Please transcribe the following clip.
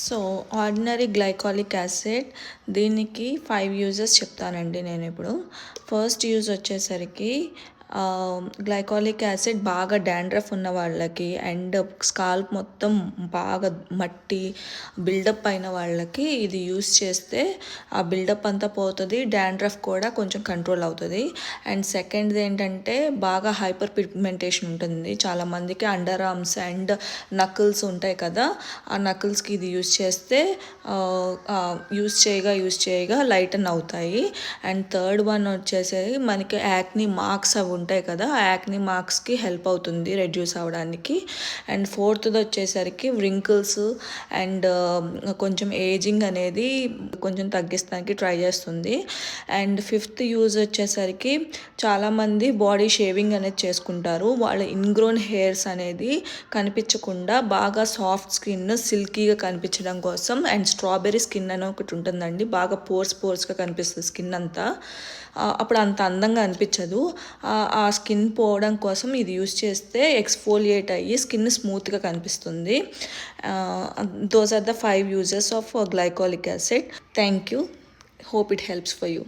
So ordinary glycolic acid దీనికి 5 uses చెప్తానండి నేను ఇప్పుడు. ఫస్ట్ యూజ్ వచ్చేసరికి గ్లైకాలిక్ యాసిడ్ బాగా డాండ్రఫ్ ఉన్న వాళ్ళకి అండ్ స్కాల్ప్ మొత్తం బాగా మట్టి బిల్డప్ అయిన వాళ్ళకి ఇది యూస్ చేస్తే ఆ బిల్డప్ అంతా పోతుంది, డాండ్రఫ్ కూడా కొంచెం కంట్రోల్ అవుతుంది. అండ్ సెకండ్ది ఏంటంటే బాగా హైపర్ పిగ్మెంటేషన్ ఉంటుంది చాలామందికి, అండర్ ఆర్మ్స్ అండ్ నకిల్స్ ఉంటాయి కదా, ఆ నకిల్స్కి ఇది యూస్ చేస్తే యూస్ చేయగా లైటన్ అవుతాయి. అండ్ థర్డ్ వన్ వచ్చేసి మనకి యాక్నీ మార్క్స్ అవి ఉంటాయి కదా, ఆ యాక్నీ మార్క్స్కి హెల్ప్ అవుతుంది రెడ్యూస్ అవ్వడానికి. అండ్ ఫోర్త్ది వచ్చేసరికి వ్రింకిల్స్ అండ్ కొంచెం ఏజింగ్ అనేది కొంచెం తగ్గిస్తానికి ట్రై చేస్తుంది. అండ్ ఫిఫ్త్ యూజ్ వచ్చేసరికి చాలామంది బాడీ షేవింగ్ అనేది చేసుకుంటారు, వాళ్ళ ఇన్గ్రోన్ హెయిర్స్ అనేది కనిపించకుండా బాగా సాఫ్ట్ స్కిన్ సిల్కీగా కనిపించడం కోసం. అండ్ స్ట్రాబెర్రీ స్కిన్ అని ఒకటి ఉంటుందండి, బాగా పోర్స్గా కనిపిస్తుంది స్కిన్ అంతా, అప్పుడు అంత అందంగా అనిపించదు. ఆ స్కిన్ పోవడం కోసం ఇది యూస్ చేస్తే ఎక్స్ఫోలియేట్ అయ్యి స్కిన్ స్మూత్గా కనిపిస్తుంది. Those are the 5 uses of glycolic acid. Thank you. Hope it helps for you.